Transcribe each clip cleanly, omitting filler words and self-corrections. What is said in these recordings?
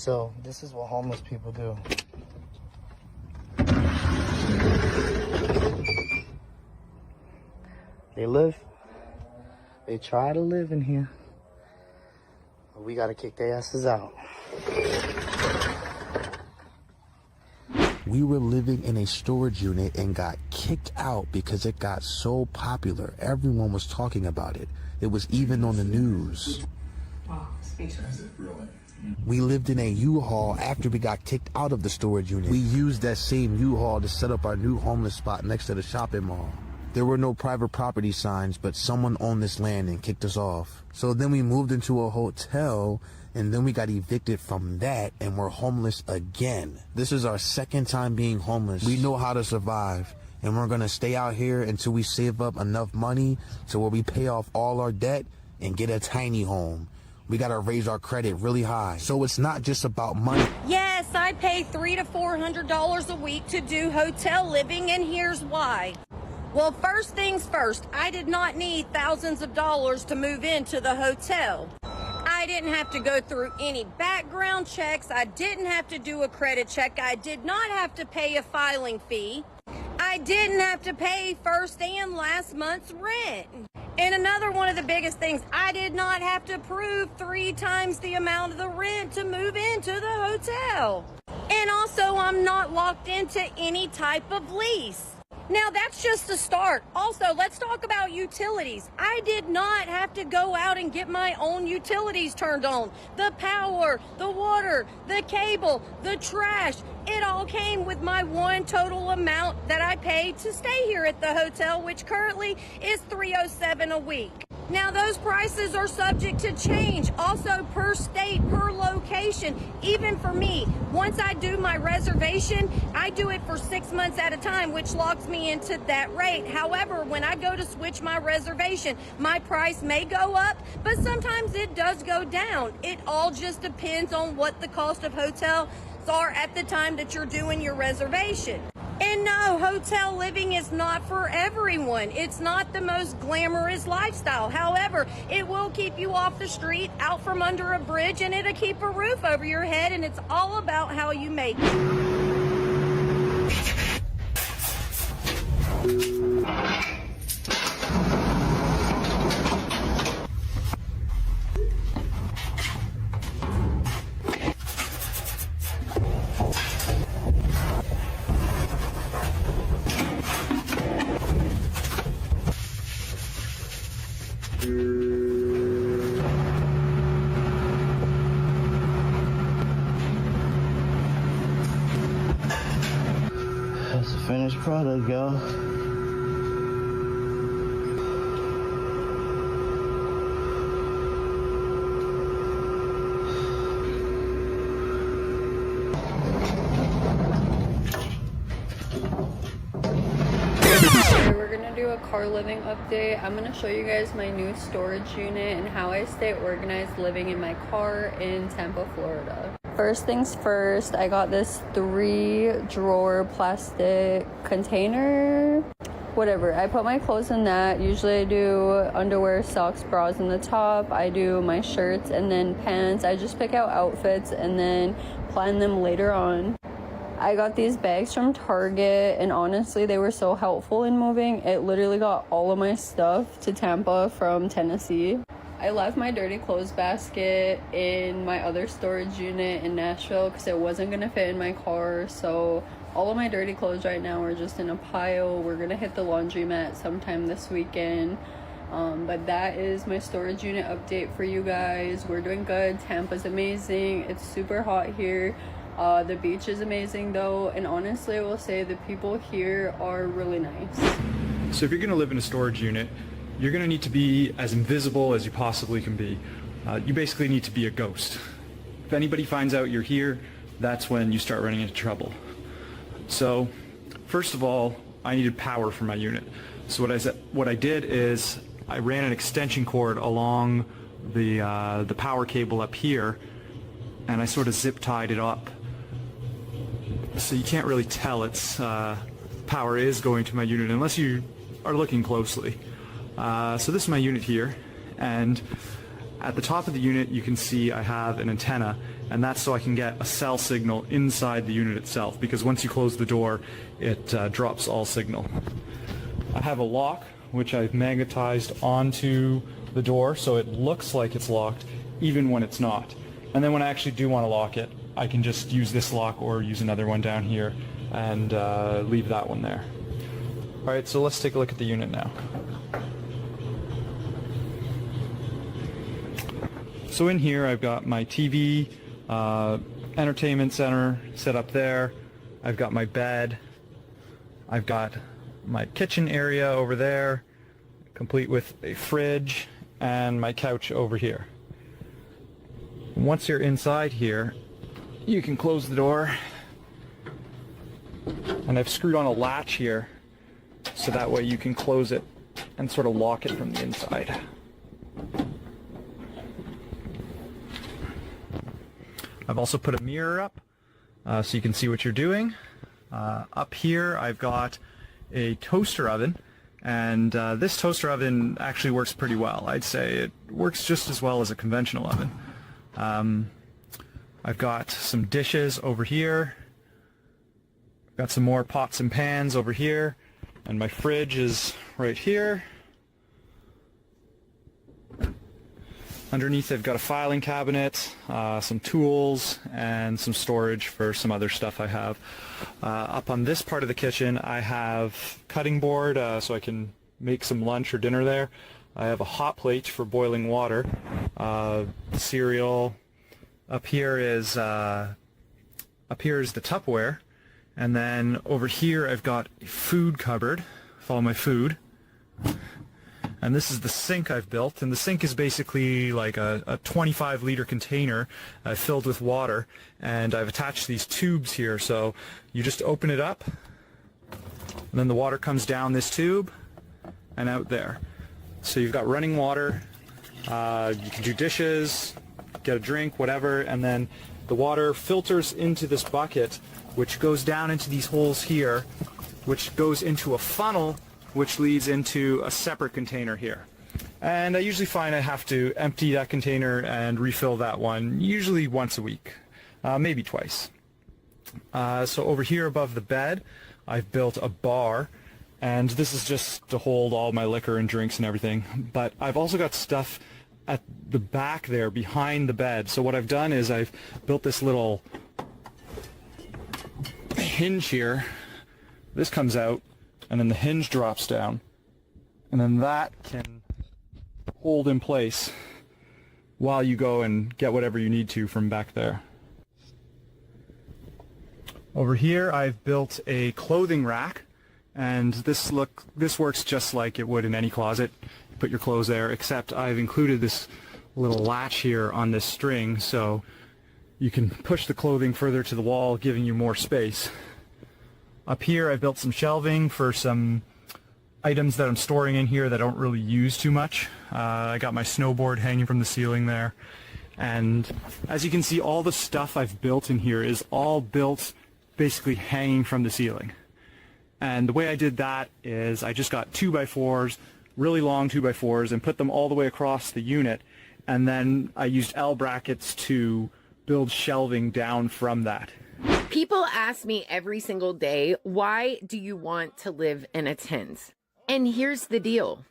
So this is what homeless people do. They try to live in here, but we gotta kick their asses out. We were living in a storage unit and got kicked out because it got so popular. Everyone was talking about it. It was even on the news. We lived in a U-Haul after we got kicked out of the storage unit. We used that same U-Haul to set up our new homeless spot next to the shopping mall. There were no private property signs, but someone owned this land and kicked us off. So then we moved into a hotel, and then we got evicted from that, and we're homeless again. This is our second time being homeless. We know how to survive, and we're gonna stay out here until we save up enough money to where we pay off all our debt and get a tiny home. We gotta raise our credit really high. So it's not just about money. Yes, I pay $300 to $400 a week to do hotel living, and here's why. Well, first things first, I did not need thousands of dollars to move into the hotel. I didn't have to go through any background checks. I didn't have to do a credit check. I did not have to pay a filing fee. I didn't have to pay first and last month's rent. And another one of the biggest things, I did not have to prove 3 times the amount of the rent to move into the hotel. And also, I'm not locked into any type of lease. Now, that's just a start. Also, let's talk about utilities. I did not have to go out and get my own utilities turned on. The power, the water, the cable, the trash, it all came with my one total amount that I paid to stay here at the hotel, which currently is $307 a week. Now, those prices are subject to change, also per state, per location. Even for me, once I do my reservation, I do it for 6 months at a time, which locks me into that rate. However, when I go to switch my reservation, my price may go up, but sometimes it does go down. It all just depends on what the cost of hotels are at the time that you're doing your reservation. And no, hotel living is not for everyone. It's not the most glamorous lifestyle. However, it will keep you off the street, out from under a bridge, and it'll keep a roof over your head, and it's all about how you make it. That's the finished product, y'all. We're gonna do a car living update. I'm gonna show you guys my new storage unit and how I stay organized living in my car in Tampa, Florida. First things first, I got this 3-drawer plastic container. Whatever, I put my clothes in that. Usually I do underwear, socks, bras in the top. I do my shirts and then pants. I just pick out outfits and then plan them later on. I got these bags from Target, and honestly, they were so helpful in moving. It literally got all of my stuff to Tampa from Tennessee. I left my dirty clothes basket in my other storage unit in Nashville because it wasn't gonna fit in my car. So all of my dirty clothes right now are just in a pile. We're gonna hit the laundromat sometime this weekend. But that is my storage unit update for you guys. We're doing good. Tampa's amazing. It's super hot here. The beach is amazing though, and honestly I will say the people here are really nice. So if you're gonna live in a storage unit, you're gonna need to be as invisible as you possibly can be. You basically need to be a ghost. If anybody finds out you're here, that's when you start running into trouble. So first of all, I needed power for my unit. So what I did is I ran an extension cord along the power cable up here, and I sort of zip tied it up. So you can't really tell its power is going to my unit unless you are looking closely. So this is my unit here, and At the top of the unit, you can see I have an antenna, and that's so I can get a cell signal inside the unit itself, because once you close the door, it drops all signal. I have a lock, which I've magnetized onto the door, so it looks like it's locked, even when it's not. And then when I actually do want to lock it, I can just use this lock or use another one down here and leave that one there. Alright, so let's take a look at the unit now. So in here I've got my TV, entertainment center set up there. I've got my bed. I've got my kitchen area over there, complete with a fridge, and my couch over here. Once you're inside here, you can close the door, and I've screwed on a latch here so that way you can close it and sort of lock it from the inside. I've also put a mirror up so you can see what you're doing. Up here I've got a toaster oven, and this toaster oven actually works pretty well. I'd say it works just as well as a conventional oven. I've got some dishes over here. I've got some more pots and pans over here, and my fridge is right here. Underneath I've got a filing cabinet, some tools, and some storage for some other stuff I have. Up on this part of the kitchen I have cutting board so I can make some lunch or dinner there. I have a hot plate for boiling water, cereal. Up here is the Tupperware, and then over here I've got a food cupboard for all my food. And this is the sink I've built, and the sink is basically like a 25-liter container filled with water, and I've attached these tubes here, so you just open it up, and then the water comes down this tube and out there. So you've got running water, you can do dishes, get a drink, whatever, and then the water filters into this bucket, which goes down into these holes here, which goes into a funnel, which leads into a separate container here. And I usually find I have to empty that container and refill that one, usually once a week, maybe twice. So over here above the bed, I've built a bar, and this is just to hold all my liquor and drinks and everything. But I've also got stuff at the back there behind the bed. So what I've done is I've built this little hinge here. This comes out, and then the hinge drops down, and then that can hold in place while you go and get whatever you need to from back there. Over here I've built a clothing rack, and this works just like it would in any closet. You put your clothes there, except I've included this little latch here on this string so you can push the clothing further to the wall, giving you more space. Up here I've built some shelving for some items that I'm storing in here that I don't really use too much. I got my snowboard hanging from the ceiling there, and as you can see, all the stuff I've built in here is all built basically hanging from the ceiling. And the way I did that is I just got 2x4s, really long 2x4s, and put them all the way across the unit, and then I used L brackets to build shelving down from that. People ask me every single day, why do you want to live in a tent? And here's the deal.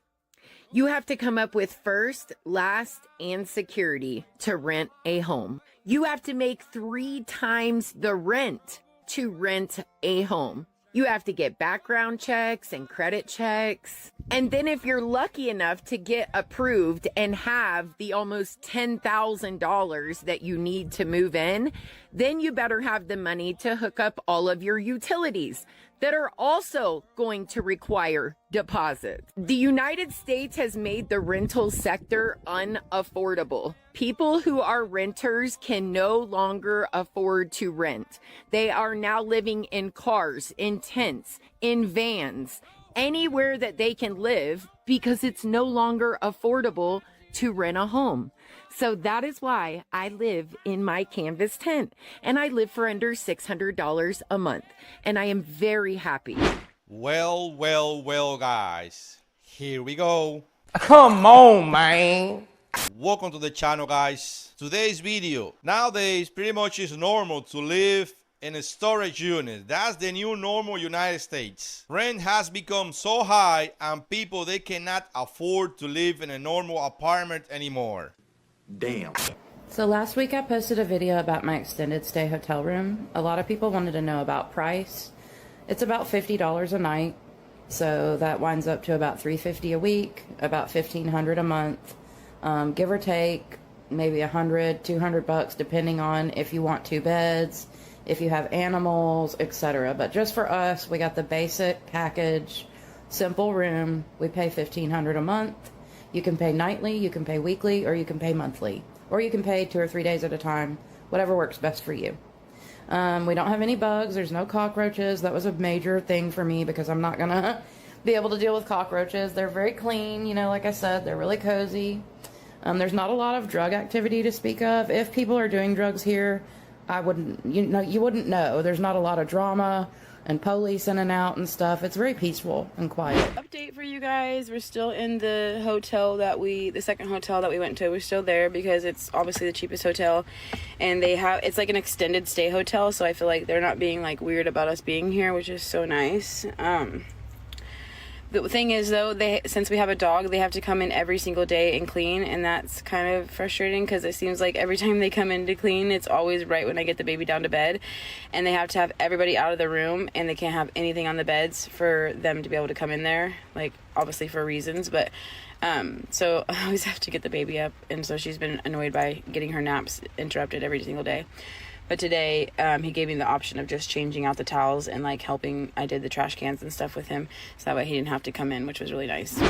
You have to come up with first, last, and security to rent a home. You have to make 3 times the rent to rent a home. You have to get background checks and credit checks. And then if you're lucky enough to get approved and have the almost $10,000 that you need to move in, then you better have the money to hook up all of your utilities that are also going to require deposits. The United States has made the rental sector unaffordable. People who are renters can no longer afford to rent. They are now living in cars, in tents, in vans, anywhere that they can live because it's no longer affordable to rent a home. So that is why I live in my canvas tent, and I live for under $600 a month, and I am very happy. Well, guys, here we go. Come on, man. Welcome to the channel, guys. Today's video. Nowadays, pretty much it's normal to live in a storage unit. That's the new normal United States. Rent has become so high and people, they cannot afford to live in a normal apartment anymore. Damn. So last week I posted a video about my extended stay hotel room. A lot of people wanted to know about price. It's about $50 a night. So that winds up to about $350 a week, about $1,500 a month. Give or take maybe $100, $200 depending on if you want 2 beds, if you have animals, etc. But just for us, we got the basic package, simple room. We pay $1,500 a month. You can pay nightly, you can pay weekly, or you can pay monthly. Or you can pay 2 or 3 days at a time, whatever works best for you. We don't have any bugs. There's no cockroaches. That was a major thing for me because I'm not going to be able to deal with cockroaches. They're very clean, you know, like I said, they're really cozy. There's not a lot of drug activity to speak of. If people are doing drugs here, you wouldn't know. There's not a lot of drama and police in and out and stuff. It's very peaceful and quiet. Update for you guys. We're still in the hotel the second hotel that we went to. We're still there because it's obviously the cheapest hotel, and it's like an extended stay hotel, so I feel like they're not being like weird about us being here, which is so nice. The thing is, though, since we have a dog, they have to come in every single day and clean, and that's kind of frustrating because it seems like every time they come in to clean, it's always right when I get the baby down to bed, and they have to have everybody out of the room, and they can't have anything on the beds for them to be able to come in there, like, obviously for reasons, but, so I always have to get the baby up, and so she's been annoyed by getting her naps interrupted every single day. But today, he gave me the option of just changing out the towels and like helping. I did the trash cans and stuff with him, so that way he didn't have to come in, which was really nice.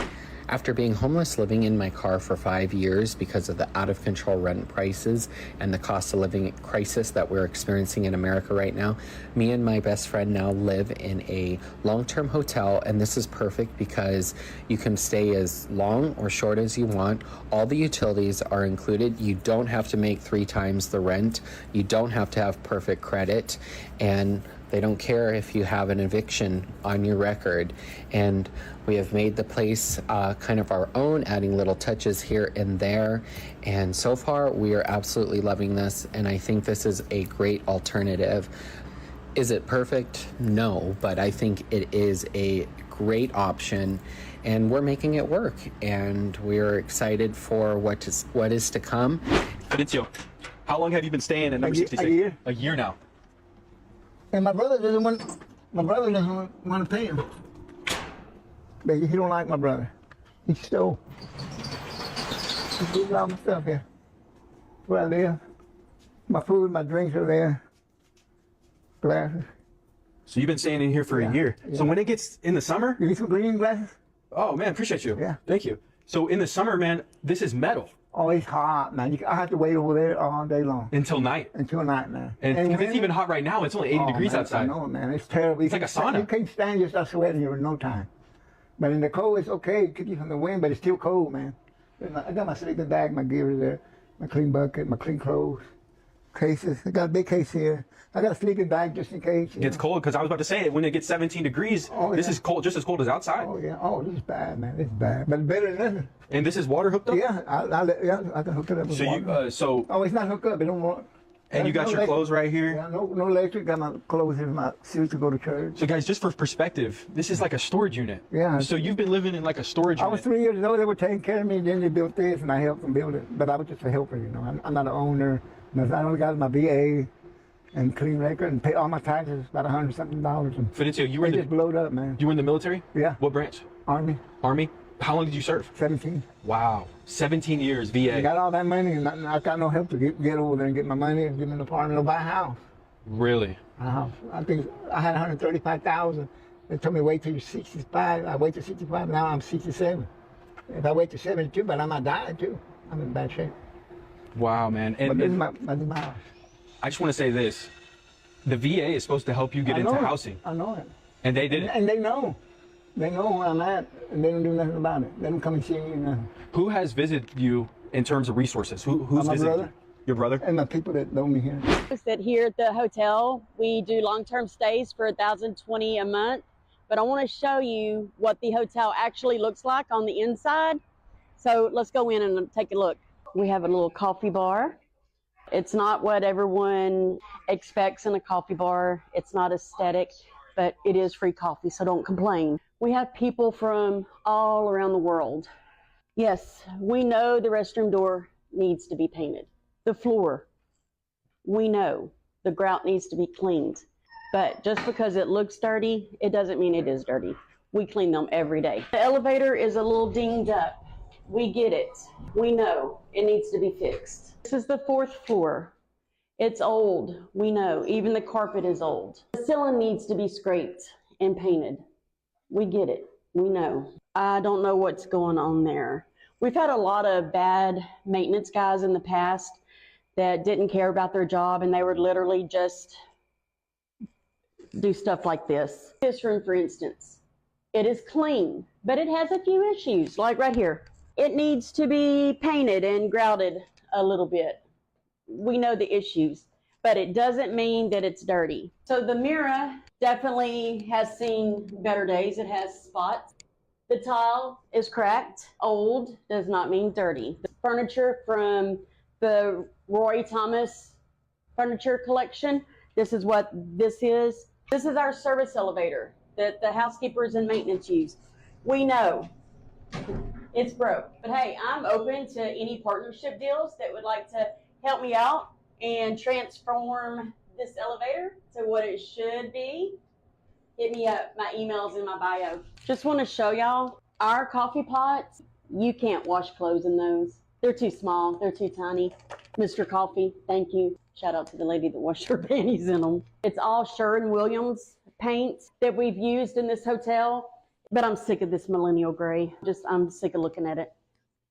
After being homeless, living in my car for 5 years because of the out-of-control rent prices and the cost of living crisis that we're experiencing in America right now, me and my best friend now live in a long-term hotel, and this is perfect because you can stay as long or short as you want. All the utilities are included. You don't have to make 3 times the rent. You don't have to have perfect credit, and they don't care if you have an eviction on your record. And we have made the place kind of our own, adding little touches here and there. And so far, we are absolutely loving this. And I think this is a great alternative. Is it perfect? No, but I think it is a great option. And we're making it work. And we're excited for what is to come. VidIQ, how long have you been staying at number 66? A year. A year now. And my brother doesn't want to pay him. But he don't like my brother. He stole. He took all my stuff here. Where I live. My food, my drinks are there. Glasses. So you've been staying in here for a year. Yeah. So when it gets in the summer? You need some green glasses? Oh man, appreciate you. Yeah. Thank you. So in the summer, man, this is metal. Oh, it's hot, man. I have to wait over there all day long. Until night. Until night, man. And it's even hot right now. It's only 80 degrees outside. I know, man. It's terrible. It's like a sauna. You can't stand, you start sweating here in no time. But in the cold, it's okay. It keeps you from the wind, but it's still cold, man. I got my sleeping bag, my gear there, my clean bucket, my clean clothes, cases. I got a big case here. I got a sleeping bag just in case. It gets cold, because I was about to say, when it gets 17 degrees, this is cold, just as cold as outside. Oh, yeah. Oh, this is bad, man. This is bad. But better than nothing. And this is water hooked up? Yeah, I can hook it up with water. Oh, it's not hooked up. It don't want. And you got your clothes right here? Yeah, no electric. Got my clothes here, my suits to go to church. So guys, just for perspective, this is like a storage unit. Yeah. So you've been living in like a storage unit. I was 3 years old. They were taking care of me. Then they built this, and I helped them build it. But I was just a helper, you know. I'm not an owner. I only got my VA and clean record and pay all my taxes, about $100-something. And vidIQ, you were just blowed up, man. You were in the military? Yeah. What branch? Army. Army? How long did you serve? 17. Wow. 17 years, VA. I got all that money, and I got no help to get over there and get my money and get me an apartment or buy a house. Really? A house. I think I had $135,000. They told me wait till you're 65. I wait till 65. Now I'm 67. If I wait till 72, but I might die too. I'm in bad shape. Wow, man. But this is my house. I just want to say this. The VA is supposed to help you get into housing. I know it. And they didn't? And they know. They know where I'm at, and they don't do nothing about it. They don't come and see me or nothing. Who has visited you in terms of resources? Who's my visited brother. you? Your brother? And the people that know me here. That here at the hotel, we do long-term stays for $1,020 a month. But I want to show you what the hotel actually looks like on the inside. So let's go in and take a look. We have a little coffee bar. It's not what everyone expects in a coffee bar. It's not aesthetic, but it is free coffee, so don't complain. We have people from all around the world. Yes, we know the restroom door needs to be painted. The floor, we know the grout needs to be cleaned. But just because it looks dirty, it doesn't mean it is dirty. We clean them every day. The elevator is a little dinged up. We get it. We know it needs to be fixed. This is the 4th floor. It's old. We know. Even the carpet is old. The ceiling needs to be scraped and painted. We get it. We know. I don't know what's going on there. We've had a lot of bad maintenance guys in the past that didn't care about their job, and they would literally just do stuff like this. This room, for instance, it is clean, but it has a few issues, like right here. It needs to be painted and grouted a little bit. We know the issues, but it doesn't mean that it's dirty. So the mirror definitely has seen better days. It has spots. The tile is cracked. Old does not mean dirty. The furniture from the Roy Thomas furniture collection, this is what this is. This is our service elevator that the housekeepers and maintenance use. We know it's broke, but hey, I'm open to any partnership deals that would like to help me out and transform this elevator to what it should be. Hit me up. My email's in my bio. Just want to show y'all our coffee pots. You can't wash clothes in those. They're too small. They're too tiny. Mr. Coffee, thank you. Shout out to the lady that washed her panties in them. It's all Sherwin-Williams paint that we've used in this hotel, but I'm sick of this millennial gray. I'm sick of looking at it.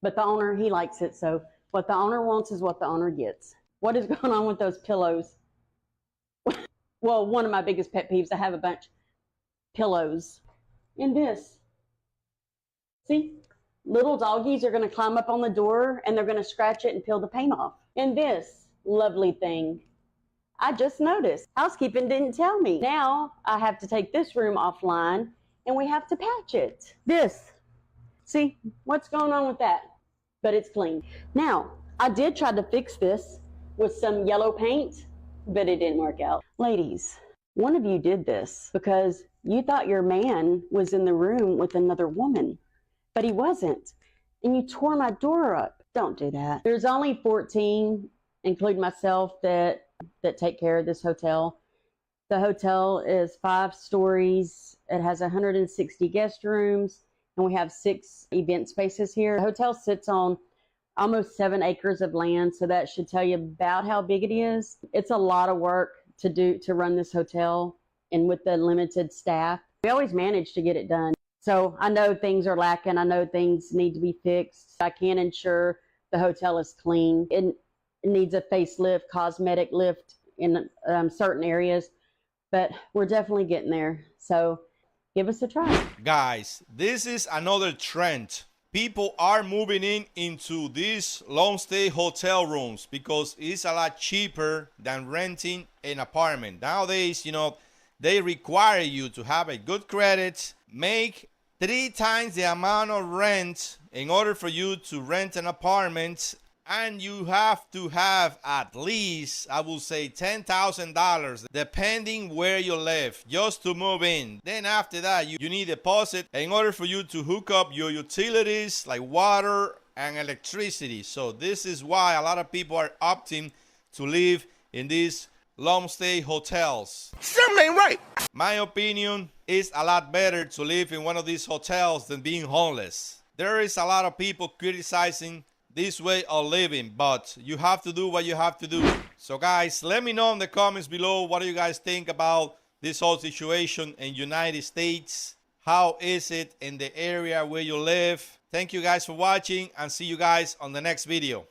But the owner, he likes it, so what the owner wants is what the owner gets. What is going on with those pillows? Well, one of my biggest pet peeves, I have a bunch. Pillows. And this. See? Little doggies are going to climb up on the door and they're going to scratch it and peel the paint off. And this lovely thing. I just noticed. Housekeeping didn't tell me. Now I have to take this room offline and we have to patch it. This. See? What's going on with that? But it's clean. Now, I did try to fix this with some yellow paint, but it didn't work out. Ladies, one of you did this because you thought your man was in the room with another woman, but he wasn't. And you tore my door up. Don't do that. There's only 14, including myself, that take care of this hotel. The hotel is 5 stories. It has 160 guest rooms, and we have 6 event spaces here. The hotel sits on almost 7 acres of land, so that should tell you about how big it is. It's a lot of work to run this hotel, and with the limited staff, we always manage to get it done. So I know things are lacking. I know things need to be fixed. I can't ensure the hotel is clean. It needs a facelift, cosmetic lift in certain areas, but we're definitely getting there. So give us a try. Guys, this is another trend. People are moving into these long stay hotel rooms because it's a lot cheaper than renting an apartment. Nowadays, they require you to have a good credit, make 3 times the amount of rent in order for you to rent an apartment, and you have to have at least, I will say, $10,000 depending where you live just to move in. Then after that, you need a deposit in order for you to hook up your utilities like water and electricity. So this is why a lot of people are opting to live in these long stay hotels. Something ain't right. My opinion is a lot better to live in one of these hotels than being homeless. There is a lot of people criticizing this way of living, but you have to do what you have to do. So guys, let me know in the comments below, what do you guys think about this whole situation in United States? How is it in the area where you live? Thank you guys for watching, and see you guys on the next video.